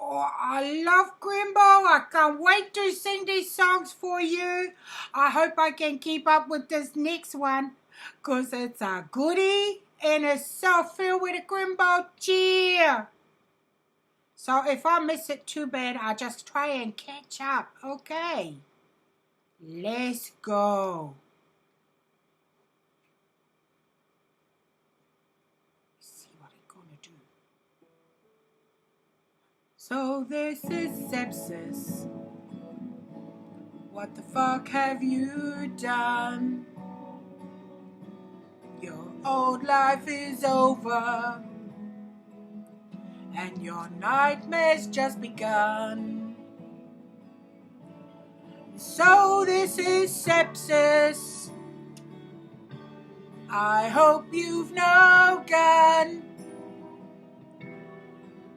Oh, I love Crimbo. I can't wait to sing these songs for you. I hope I can keep up with this next one because it's a goodie and it's so filled with a Crimbo cheer. So if I miss it, too bad. I'll just try and catch up. Okay. Let's go. See what I'm gonna do. So this is sepsis. What the fuck have you done? Your old life is over and your nightmare's just begun. So this is sepsis. I hope you've no gun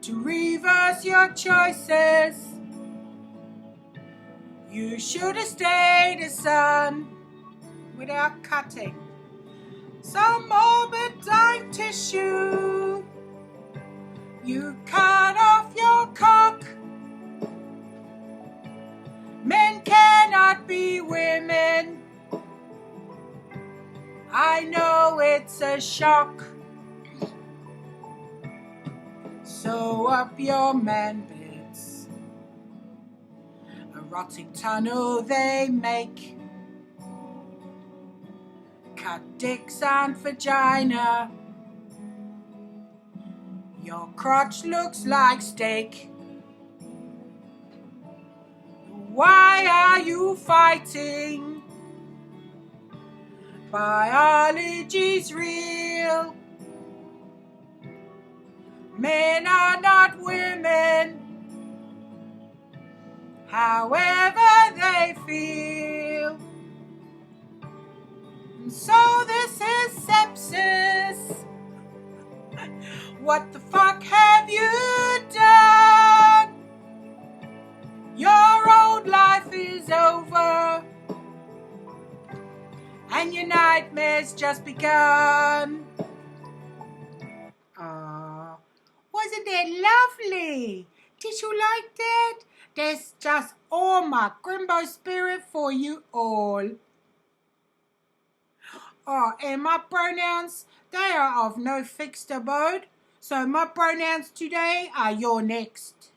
to reverse your choices. You should have stayed a son without cutting some morbid dying tissue. You cut off your cock. Men cannot be women. I know it's a shock. Sew up your man bits. A rotting tunnel they make. Cut dicks and vagina. Your crotch looks like steak. Why are you fighting? Biology's real. Men are not women, however they feel. And so this is sepsis. What the fuck have you done? Your old life is over and your nightmare's just begun. Wasn't that lovely? Did you like that? That's just all my Crimbo spirit for you all. Oh, and my pronouns, they are of no fixed abode. So my pronouns today are you're next.